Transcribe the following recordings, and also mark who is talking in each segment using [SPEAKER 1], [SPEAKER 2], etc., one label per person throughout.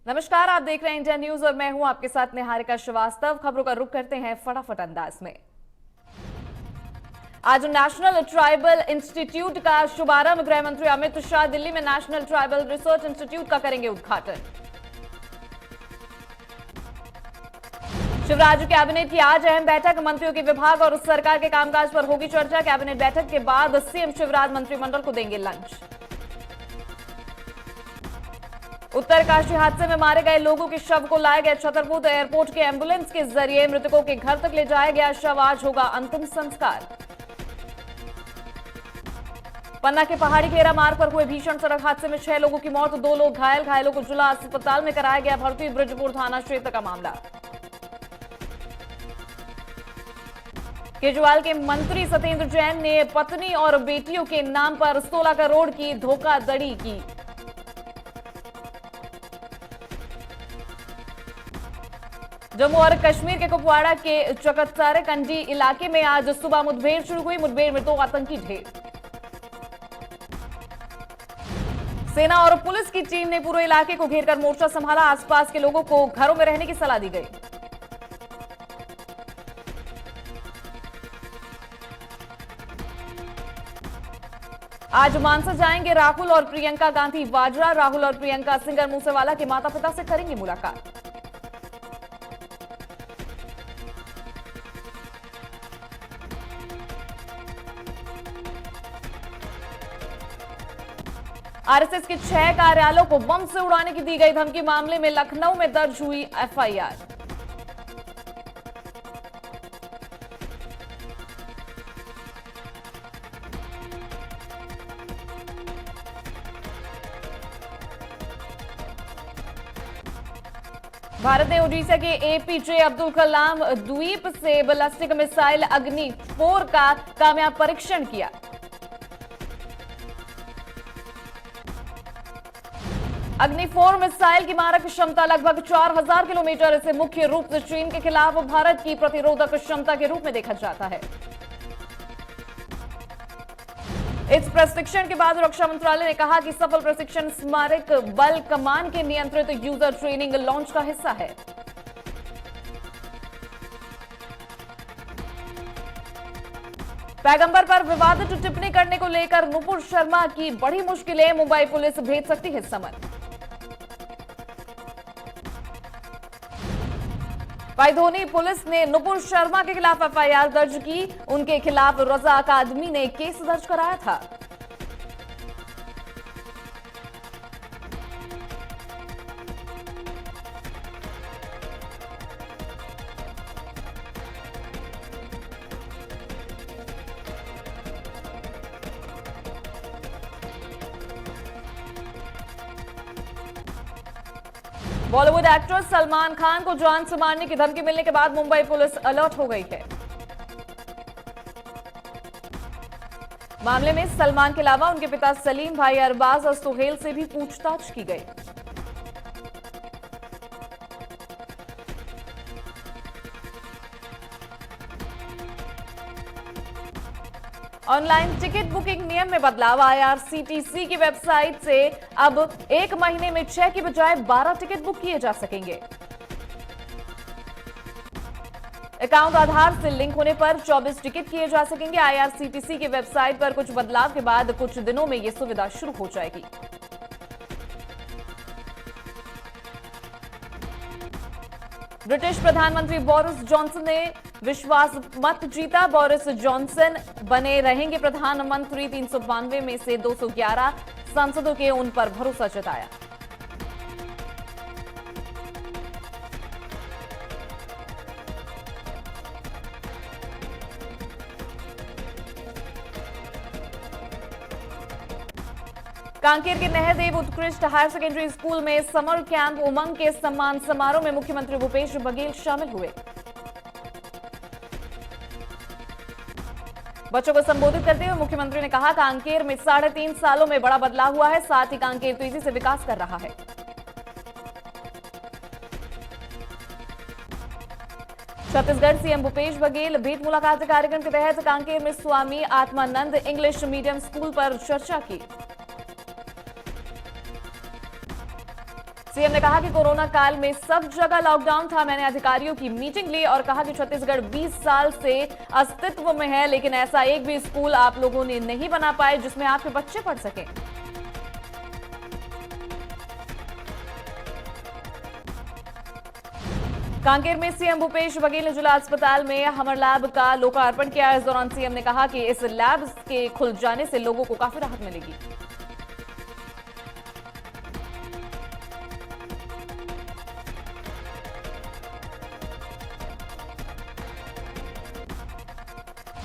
[SPEAKER 1] नमस्कार, आप देख रहे हैं इंडिया न्यूज और मैं हूं आपके साथ निहारिका श्रीवास्तव। खबरों का रुख करते हैं फटाफट अंदाज में। आज नेशनल ट्राइबल इंस्टीट्यूट का शुभारंभ गृह मंत्री अमित शाह दिल्ली में नेशनल ट्राइबल रिसर्च इंस्टीट्यूट का करेंगे उद्घाटन। शिवराज कैबिनेट की आज अहम बैठक, मंत्रियों के विभाग और सरकार के कामकाज पर होगी चर्चा। कैबिनेट बैठक के बाद सीएम शिवराज मंत्रिमंडल को देंगे लंच। उत्तरकाशी हादसे में मारे गए लोगों के शव को लाए गए छतरपुर एयरपोर्ट के एम्बुलेंस के जरिए मृतकों के घर तक ले जाया गया शव। आज होगा अंतिम संस्कार। पन्ना के पहाड़ी घेरा मार्ग पर हुए भीषण सड़क हादसे में 6 लोगों की मौत, 2 लोग घायल। घायलों को जिला अस्पताल में कराया गया भर्ती। ब्रजपुर थाना क्षेत्र का मामला। केजरीवाल के मंत्री सत्येंद्र जैन ने पत्नी और बेटियों के नाम पर 16 करोड़ की धोखाधड़ी की। जम्मू और कश्मीर के कुपवाड़ा के चकत्सारे कंडी इलाके में आज सुबह मुठभेड़ शुरू हुई। मुठभेड़ में 2 आतंकी ढेर। सेना और पुलिस की टीम ने पूरे इलाके को घेरकर मोर्चा संभाला। आसपास के लोगों को घरों में रहने की सलाह दी गई। आज मानसा जाएंगे राहुल और प्रियंका गांधी वाड्रा। राहुल और प्रियंका सिंगर मूसेवाला के माता पिता से करेंगे मुलाकात। आरएसएस के 6 कार्यालयों को बम से उड़ाने की दी गई धमकी मामले में लखनऊ में दर्ज हुई एफआईआर। भारत ने ओडिशा के एपीजे अब्दुल कलाम द्वीप से बैलिस्टिक मिसाइल अग्नि 4 का कामयाब परीक्षण किया। अग्नि 4 मिसाइल की मारक क्षमता लगभग 4000 किलोमीटर। इसे मुख्य रूप से चीन के खिलाफ भारत की प्रतिरोधक क्षमता के रूप में देखा जाता है। इस प्रशिक्षण के बाद रक्षा मंत्रालय ने कहा कि सफल प्रशिक्षण स्मारक बल कमान के नियंत्रित यूजर ट्रेनिंग लॉन्च का हिस्सा है। पैगंबर पर विवादित टिप्पणी करने को लेकर नुपुर शर्मा की बड़ी मुश्किलें, मुंबई पुलिस भेज सकती है समन। भाई धोनी पुलिस ने नुपुर शर्मा के खिलाफ एफआईआर दर्ज की। उनके खिलाफ रजा अकादमी ने केस दर्ज कराया था। बॉलीवुड एक्टर सलमान खान को जान से मारने की धमकी मिलने के बाद मुंबई पुलिस अलर्ट हो गई है। मामले में सलमान के अलावा उनके पिता सलीम, भाई अरबाज और सुहेल से भी पूछताछ की गई। ऑनलाइन टिकट बुकिंग नियम में बदलाव। आईआरसीटीसी की वेबसाइट से अब 1 महीने में 6 की बजाय 12 टिकट बुक किए जा सकेंगे। अकाउंट आधार से लिंक होने पर 24 टिकट किए जा सकेंगे। आईआरसीटीसी की वेबसाइट पर कुछ बदलाव के बाद कुछ दिनों में यह सुविधा शुरू हो जाएगी। ब्रिटिश प्रधानमंत्री बोरिस जॉनसन ने विश्वास मत जीता। बोरिस जॉनसन बने रहेंगे प्रधानमंत्री। 392 में से 211 सांसदों के उन पर भरोसा जताया। कांकेर के नहरदेव उत्कृष्ट हायर सेकेंडरी स्कूल में समर कैंप उमंग के सम्मान समारोह में मुख्यमंत्री भूपेश बघेल शामिल हुए। बच्चों को संबोधित करते हुए मुख्यमंत्री ने कहा, कांकेर में 3.5 सालों में बड़ा बदलाव हुआ है। साथ ही कांकेर तेजी से विकास कर रहा है। छत्तीसगढ़ सीएम भूपेश बघेल भेंट मुलाकात कार्यक्रम के तहत कांकेर में Swami Atmanand English medium school पर चर्चा की। सीएम ने कहा कि कोरोना काल में सब जगह लॉकडाउन था। मैंने अधिकारियों की मीटिंग ली और कहा कि छत्तीसगढ़ 20 साल से अस्तित्व में है, लेकिन ऐसा एक भी स्कूल आप लोगों ने नहीं बना पाए जिसमें आपके बच्चे पढ़ सकें। कांकेर में सीएम भूपेश बघेल ने जिला अस्पताल में हमर लैब का लोकार्पण किया। इस दौरान सीएम ने कहा कि इस लैब के खुल जाने से लोगों को काफी राहत मिलेगी।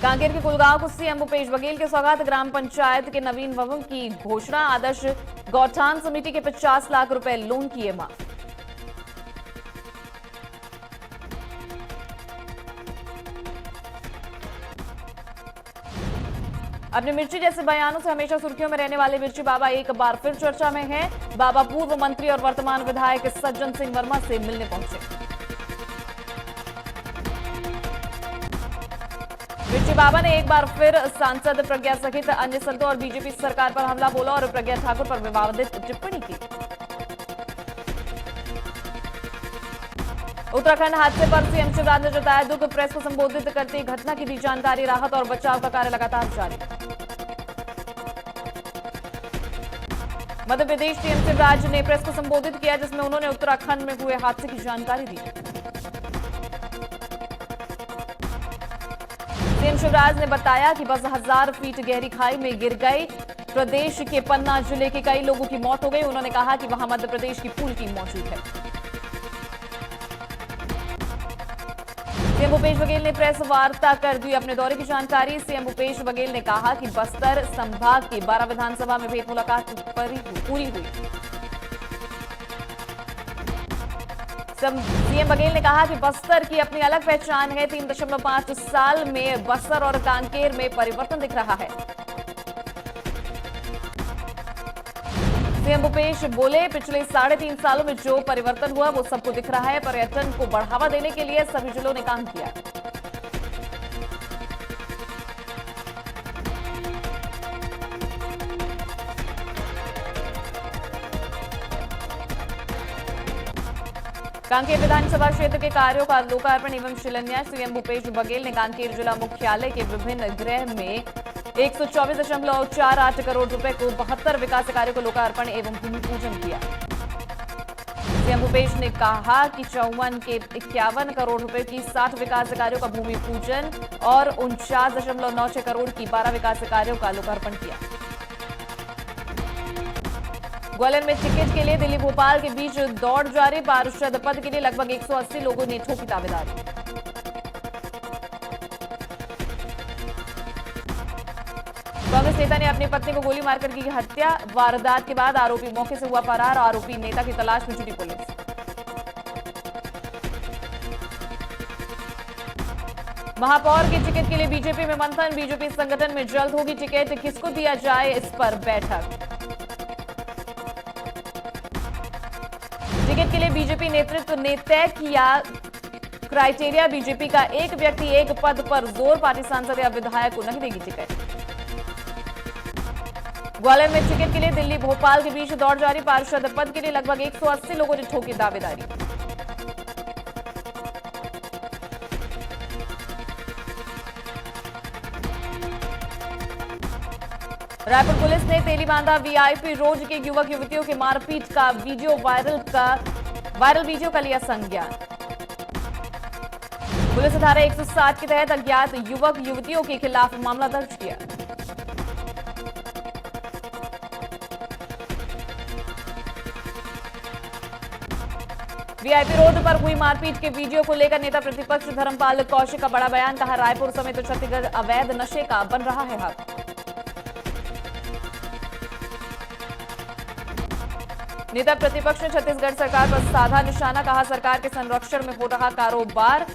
[SPEAKER 1] कांकेर के कुलगांव को सीएम भूपेश बघेल के सौगात। ग्राम पंचायत के नवीन भवन की घोषणा। आदर्श गौठान समिति के 50 लाख रुपए लोन किए माफ। अपने मिर्ची जैसे बयानों से हमेशा सुर्खियों में रहने वाले मिर्ची बाबा एक बार फिर चर्चा में हैं। बाबा पूर्व मंत्री और वर्तमान विधायक सज्जन सिंह वर्मा से मिलने पहुंचे। मिर्ची बाबा ने एक बार फिर सांसद प्रज्ञा सहित अन्य संतों और बीजेपी सरकार पर हमला बोला और प्रज्ञा ठाकुर पर विवादित टिप्पणी की। उत्तराखंड हादसे पर सीएम शिवराज ने जताया दुख। प्रेस को संबोधित करते ही घटना की दी जानकारी। राहत और बचाव का कार्य लगातार जारी। मध्य प्रदेश सीएम शिवराज ने प्रेस को संबोधित किया, जिसमें उन्होंने उत्तराखंड में हुए हादसे की जानकारी दी। सीएम शिवराज ने बताया कि बस 1000 फीट गहरी खाई में गिर गई। प्रदेश के पन्ना जिले के कई लोगों की मौत हो गई। उन्होंने कहा कि वहां मध्य प्रदेश की पूरी टीम मौजूद है। सीएम भूपेश बघेल ने प्रेस वार्ता कर दी अपने दौरे की जानकारी। सीएम भूपेश बघेल ने कहा कि बस्तर संभाग की 12 विधानसभा में भेंट मुलाकात पूरी हुई। सीएम बघेल ने कहा कि बस्तर की अपनी अलग पहचान है। 3.5 साल में बस्तर और कांकेर में परिवर्तन दिख रहा है। सीएम भूपेश बोले, पिछले 3.5 सालों में जो परिवर्तन हुआ वो सबको दिख रहा है। पर्यटन को बढ़ावा देने के लिए सभी जिलों ने काम किया। कांकेर विधानसभा क्षेत्र के कार्यों का लोकार्पण एवं शिलान्यास। सीएम भूपेश बघेल ने कांकेर जिला मुख्यालय के विभिन्न गृह में 124.48 करोड़ रुपए को 72 विकास कार्यों को लोकार्पण एवं भूमि पूजन किया। सीएम भूपेश ने कहा कि 54 के 51 करोड़ रुपए की 60 विकास कार्यों का भूमि पूजन और 49.96 करोड़ की 12 विकास कार्यों का लोकार्पण किया। ग्वालियर में टिकट के लिए दिल्ली भोपाल के बीच दौड़ जारी। पार्षद पद के लिए लगभग 180 लोगों ने ठोकी दावेदारी। कांग्रेस नेता ने अपनी पत्नी को गोली मारकर की हत्या। वारदात के बाद आरोपी मौके से हुआ फरार। आरोपी नेता की तलाश में जुटी पुलिस। महापौर के टिकट के लिए बीजेपी में मंथन। बीजेपी संगठन में जल्द होगी टिकट, किसको दिया जाए इस पर बैठक। टिकट के लिए बीजेपी नेतृत्व ने तय किया क्राइटेरिया। बीजेपी का एक व्यक्ति एक पद पर जोर। पार्टी सांसद या विधायक को नहीं देगी टिकट। ग्वालियर में टिकट के लिए दिल्ली भोपाल के बीच दौड़ जारी। पार्षद पद के लिए लगभग 180 लोगों ने ठोकी दावेदारी। रायपुर पुलिस ने तेलीबांधा वीआईपी रोड के युवक युवतियों के मारपीट का वायरल वीडियो का लिया संज्ञान। पुलिस धारा 160 के तहत अज्ञात युवक युवतियों के खिलाफ मामला दर्ज किया। वीआईपी रोड पर हुई मारपीट के वीडियो को लेकर नेता प्रतिपक्ष धर्मपाल कौशिक का बड़ा बयान। कहा, रायपुर समेत छत्तीसगढ़ अवैध नशे का बन रहा है हब। नेता प्रतिपक्ष ने छत्तीसगढ़ सरकार पर साधा निशाना। कहा, सरकार के संरक्षण में हो रहा कारोबार।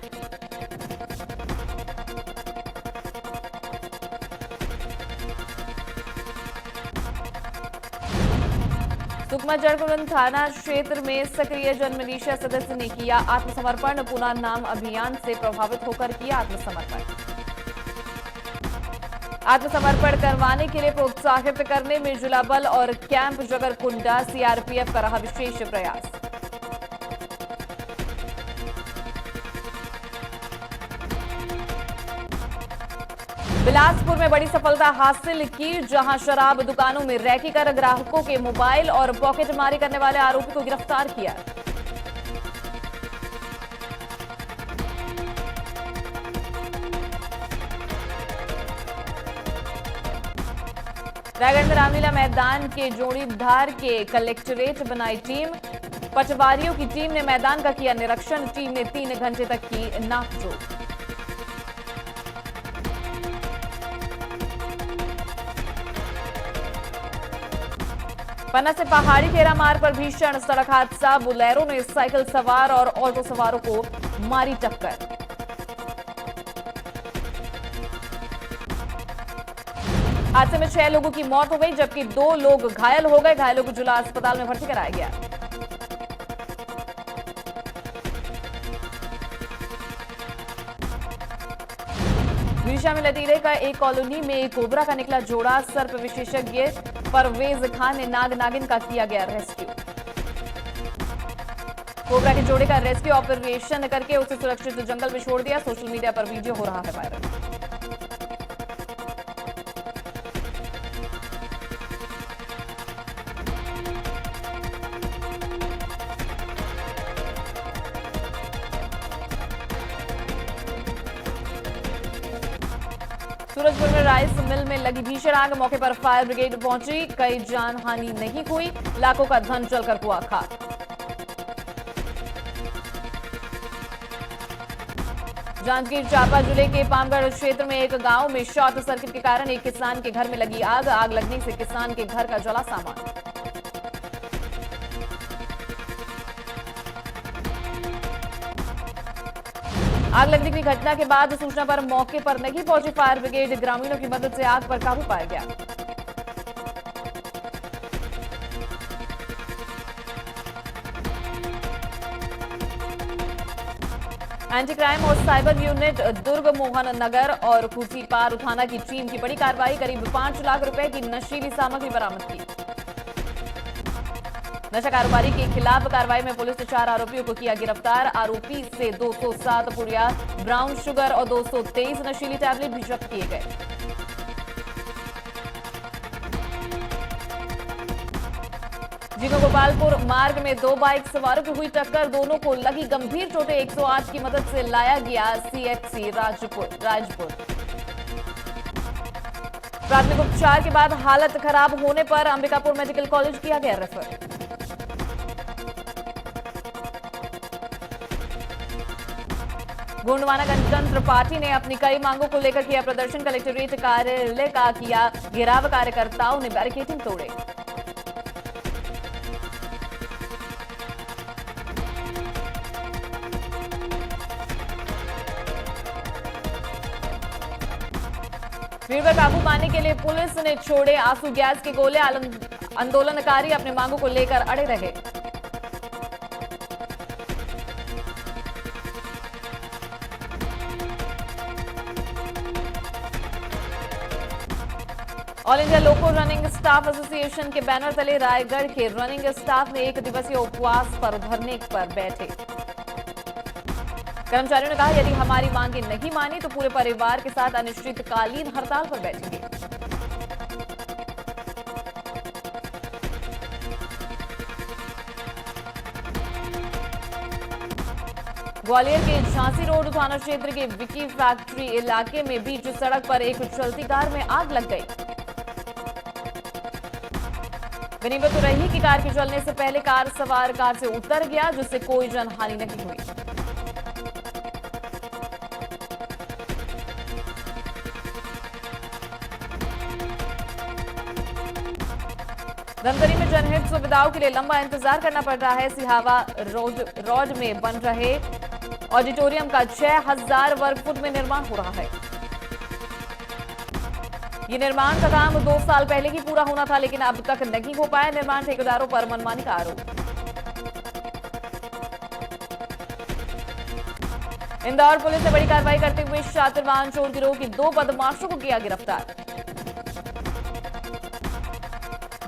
[SPEAKER 1] सुकमा जड़कुंड थाना क्षेत्र में सक्रिय जनमिलिशिया सदस्य ने किया आत्मसमर्पण। पुनः नाम अभियान से प्रभावित होकर किया आत्मसमर्पण करवाने के लिए प्रोत्साहित करने में जिला बल और कैंप जगरकुंडा सीआरपीएफ का रहा विशेष प्रयास। बिलासपुर में बड़ी सफलता हासिल की, जहां शराब दुकानों में रैकी कर ग्राहकों के मोबाइल और पॉकेटमारी करने वाले आरोपी को गिरफ्तार किया। रायगढ़ में रामलीला मैदान के जोड़ीधार के कलेक्टरेट बनाई टीम। पटवारियों की टीम ने मैदान का किया निरीक्षण। टीम ने 3 घंटे तक की नापजोख। पन्ना से पहाड़ी खेरा मार्ग पर भीषण सड़क हादसा। बुलेरो ने साइकिल सवार और ऑटो सवारों को मारी टक्कर। हादसे में 6 लोगों की मौत हो गई, जबकि 2 लोग घायल हो गए। घायलों को जिला अस्पताल में भर्ती कराया गया। विदिशा में लतीरे का एक कॉलोनी में कोबरा का निकला जोड़ा। सर्प विशेषज्ञ परवेज खान ने नाग नागिन का किया गया रेस्क्यू। कोबरा के जोड़े का रेस्क्यू ऑपरेशन करके उसे सुरक्षित जंगल में छोड़ दिया। सोशल मीडिया पर वीडियो हो रहा है वायरल। सूरजपुर में राइस मिल में लगी भीषण आग। मौके पर फायर ब्रिगेड पहुंची। कई जान हानि नहीं हुई, लाखों का धन जलकर हुआ खाक। जांजगीर चांपा जिले के पामगढ़ क्षेत्र में एक गांव में शॉर्ट सर्किट के कारण एक किसान के घर में लगी आग। आग लगने से किसान के घर का जला सामान। आग लगने की घटना के बाद सूचना पर मौके पर नहीं पहुंची फायर ब्रिगेड। ग्रामीणों की मदद से आग पर काबू पाया गया। एंटी क्राइम और साइबर यूनिट दुर्ग मोहन नगर और खुर्सीपार थाना की टीम की बड़ी कार्रवाई। करीब 5 लाख रुपए की नशीली सामग्री बरामद की। नशा कारोबारी के खिलाफ कार्रवाई में पुलिस ने 4 आरोपियों को किया गिरफ्तार। आरोपी से 207 पुड़िया ब्राउन शुगर और 223 नशीली टैबलेट भी जब्त किए गए। जीनो गोपालपुर मार्ग में 2 बाइक सवारों की हुई टक्कर। दोनों को लगी गंभीर चोटें। 108 की मदद से लाया गया सीएचसी राजपुर। प्राथमिक उपचार के बाद हालत खराब होने पर अंबिकापुर मेडिकल कॉलेज किया गया रेफर। गोंडवाना गणतंत्र पार्टी ने अपनी कई मांगों को लेकर किया प्रदर्शन। कलेक्टरेट कार्यालय का किया घेराव। कार्यकर्ताओं ने बैरिकेडिंग तोड़े। भीड़ पर काबू पाने के लिए पुलिस ने छोड़े आंसू गैस के गोले। आंदोलनकारी अपने मांगों को लेकर अड़े रहे। ऑल इंडिया लोको रनिंग स्टाफ एसोसिएशन के बैनर तले रायगढ़ के रनिंग स्टाफ ने 1 दिवसीय उपवास पर धरने पर बैठे। कर्मचारियों ने कहा, यदि हमारी मांगे नहीं मानी तो पूरे परिवार के साथ अनिश्चितकालीन हड़ताल पर बैठेंगे। ग्वालियर के झांसी रोड थाना क्षेत्र के विकी फैक्ट्री इलाके में बीच सड़क पर एक चलती कार में आग लग गई। गनीमत रही कि कार के जलने से पहले कार सवार कार से उतर गया, जिससे कोई जनहानि नहीं हुई। धमतरी में जनहित सुविधाओं के लिए लंबा इंतजार करना पड़ रहा है। सिहावा रोड में बन रहे ऑडिटोरियम का 6000 वर्ग फुट में निर्माण हो रहा है। ये निर्माण का काम 2 साल पहले ही पूरा होना था, लेकिन अब तक नहीं हो पाया। निर्माण ठेकेदारों पर मनमानी का आरोप। इंदौर पुलिस ने बड़ी कार्रवाई करते हुए शातिर वाहन चोर गिरोह की 2 बदमाशों को किया गिरफ्तार।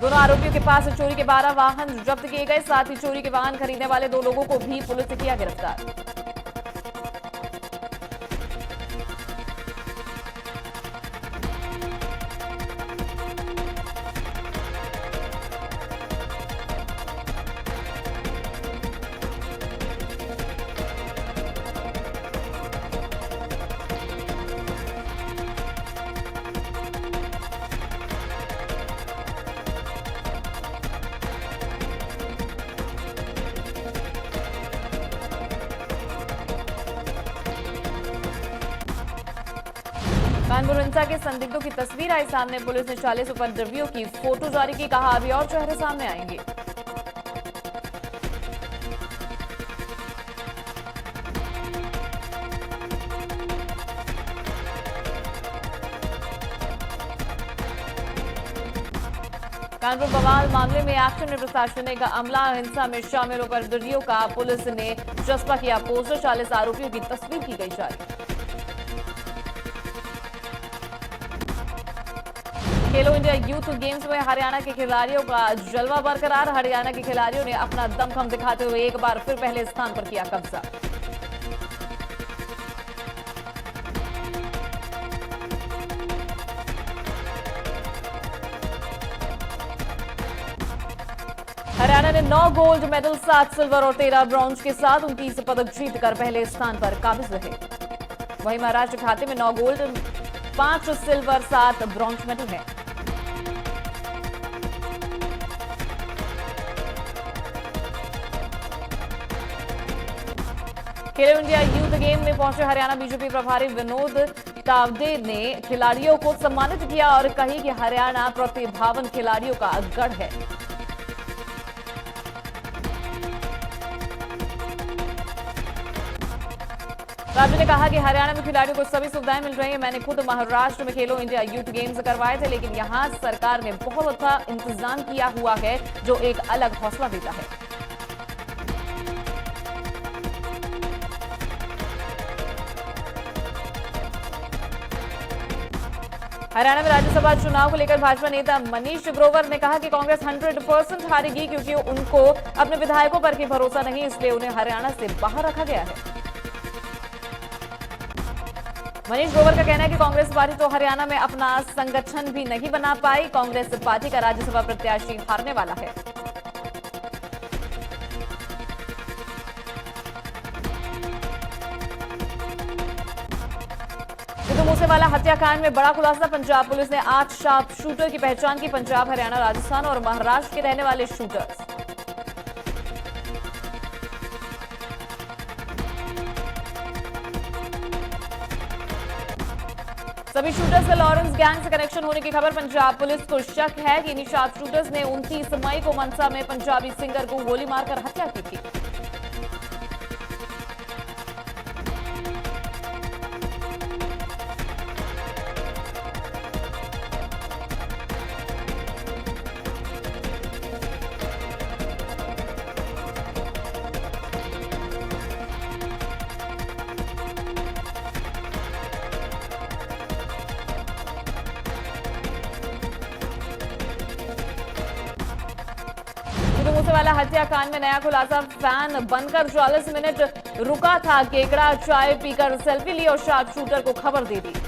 [SPEAKER 1] दोनों आरोपियों के पास चोरी के 12 वाहन जब्त किए गए। साथ ही चोरी के वाहन खरीदने वाले 2 लोगों को भी पुलिस ने किया गिरफ्तार। कानपुर हिंसा के संदिग्धों की तस्वीर आई सामने। पुलिस ने 40 उपद्रवियों की फोटो जारी की, कहा अभी और चेहरे सामने आएंगे। कानपुर बवाल मामले में एक्शन में प्रशासनिक अमला। हिंसा में शामिल उपद्रवियों का पुलिस ने चस्पा किया पोस्टर। 40 आरोपियों की तस्वीर की गई जारी। खेलो इंडिया यूथ गेम्स में हरियाणा के खिलाड़ियों का जलवा बरकरार। हरियाणा के खिलाड़ियों ने अपना दमखम दिखाते हुए एक बार फिर पहले स्थान पर किया कब्जा। हरियाणा ने 9 गोल्ड मेडल, 7 सिल्वर और 13 ब्रॉन्ज के साथ 29 पदक जीतकर पहले स्थान पर काबिज रहे। वहीं महाराष्ट्र के खाते में 9 गोल्ड, 5 सिल्वर, 7 ब्रॉन्ज मेडल हैं। खेलो इंडिया यूथ गेम में पहुंचे हरियाणा बीजेपी प्रभारी विनोद तावडे ने खिलाड़ियों को सम्मानित किया और कही कि हरियाणा प्रतिभावान खिलाड़ियों का गढ़ है। राज्य ने कहा कि हरियाणा में खिलाड़ियों को सभी सुविधाएं मिल रही हैं। मैंने खुद महाराष्ट्र में खेलो इंडिया यूथ गेम्स करवाए थे, लेकिन यहां सरकार ने बहुत अच्छा इंतजाम किया हुआ है जो एक अलग हौसला देता है। हरियाणा में राज्यसभा चुनाव को लेकर भाजपा नेता मनीष ग्रोवर ने कहा कि कांग्रेस 100% हारेगी क्योंकि उनको अपने विधायकों पर भी भरोसा नहीं, इसलिए उन्हें हरियाणा से बाहर रखा गया है। मनीष ग्रोवर का कहना है कि कांग्रेस पार्टी तो हरियाणा में अपना संगठन भी नहीं बना पाई। कांग्रेस पार्टी का राज्यसभा प्रत्याशी हारने वाला है। सिद्धू मूसेवाला हत्याकांड में बड़ा खुलासा। पंजाब पुलिस ने 8 शार्प शूटर की पहचान की। पंजाब, हरियाणा, राजस्थान और महाराष्ट्र के रहने वाले शूटर्स। सभी शूटर्स का लॉरेंस गैंग से कनेक्शन होने की खबर। पंजाब पुलिस को शक है कि इन शार्प शूटर्स ने 29 मई को मनसा में पंजाबी सिंगर को गोली मारकर हत्या की थी। सिद्धू मूसेवाला हत्याकांड में नया खुलासा। फैन बनकर 40 मिनट रुका था। केकड़ा चाय पीकर सेल्फी ली और शार्प शूटर को खबर दे दी।